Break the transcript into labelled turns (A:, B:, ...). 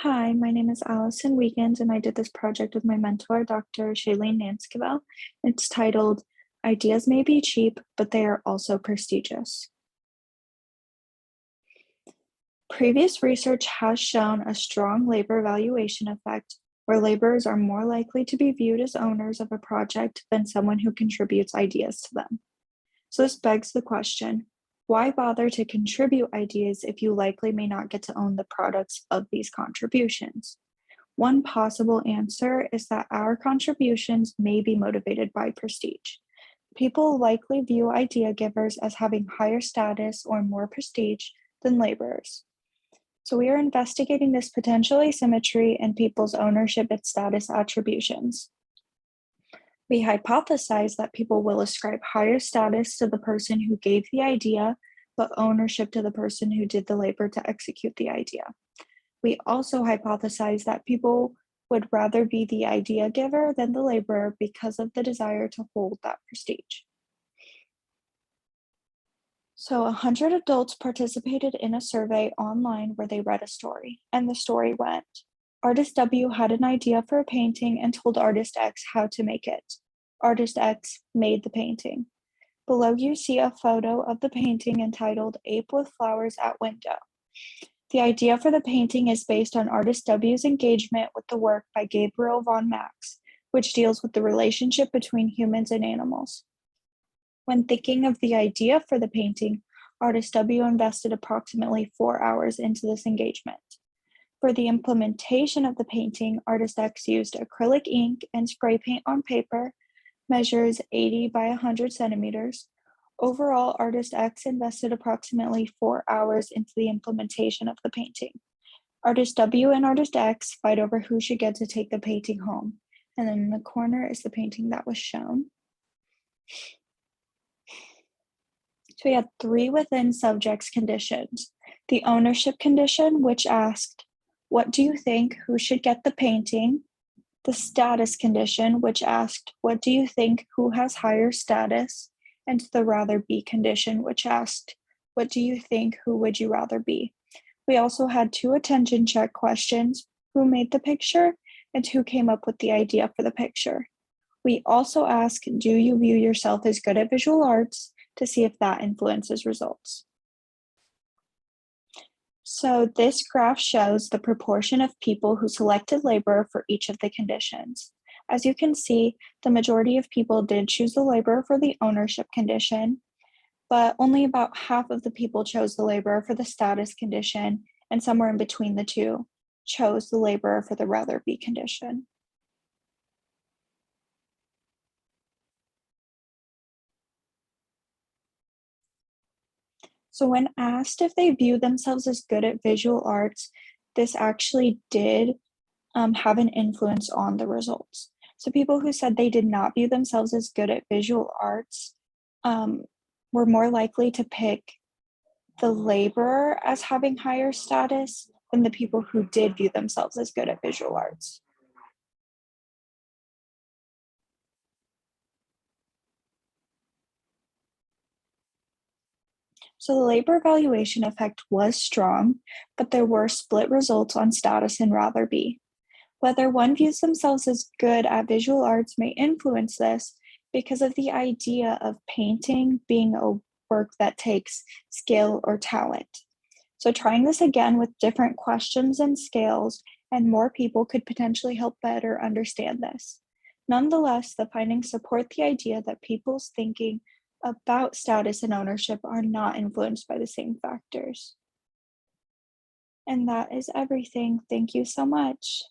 A: Hi, my name is Allyson Wiegand, and I did this project with my mentor, Dr. Shailene Nanskivell. It's titled, Ideas May Be Cheap, but They Are Also Prestigious. Previous research has shown a strong labor valuation effect where laborers are more likely to be viewed as owners of a project than someone who contributes ideas to them. So this begs the question, why bother to contribute ideas if you likely may not get to own the products of these contributions? One possible answer is that our contributions may be motivated by prestige. People likely view idea givers as having higher status or more prestige than laborers. So we are investigating this potential asymmetry in people's ownership and status attributions. We hypothesize that people will ascribe higher status to the person who gave the idea, but ownership to the person who did the labor to execute the idea. We also hypothesize that people would rather be the idea giver than the laborer because of the desire to hold that prestige. So 100 adults participated in a survey online where they read a story, and the story went, Artist W had an idea for a painting and told Artist X how to make it. Artist X made the painting. Below you see a photo of the painting entitled Ape with Flowers at Window. The idea for the painting is based on Artist W's engagement with the work by Gabriel von Max, which deals with the relationship between humans and animals. When thinking of the idea for the painting, Artist W invested approximately 4 hours into this engagement. For the implementation of the painting, Artist X used acrylic ink and spray paint on paper, measures 80 by 100 centimeters. Overall, Artist X invested approximately 4 hours into the implementation of the painting. Artist W and Artist X fight over who should get to take the painting home. And then in the corner is the painting that was shown. So we had 3 within subjects conditions. The ownership condition, which asked, what do you think, who should get the painting? The status condition, which asked, what do you think, who has higher status? And the rather be condition, which asked, what do you think, who would you rather be? We also had 2 attention check questions, who made the picture and who came up with the idea for the picture. We also asked, do you view yourself as good at visual arts, to see if that influences results. So this graph shows the proportion of people who selected labor for each of the conditions. As you can see, the majority of people did choose the labor for the ownership condition, but only about half of the people chose the labor for the status condition, and somewhere in between the two chose the labor for the rather be condition. So when asked if they view themselves as good at visual arts, this actually did have an influence on the results. So people who said they did not view themselves as good at visual arts were more likely to pick the laborer as having higher status than the people who did view themselves as good at visual arts. So the labor valuation effect was strong, but there were split results on status and rather be. Whether one views themselves as good at visual arts may influence this because of the idea of painting being a work that takes skill or talent. So trying this again with different questions and scales and more people could potentially help better understand this. Nonetheless, the findings support the idea that people's thinking about status and ownership are not influenced by the same factors. And that is everything. Thank you so much.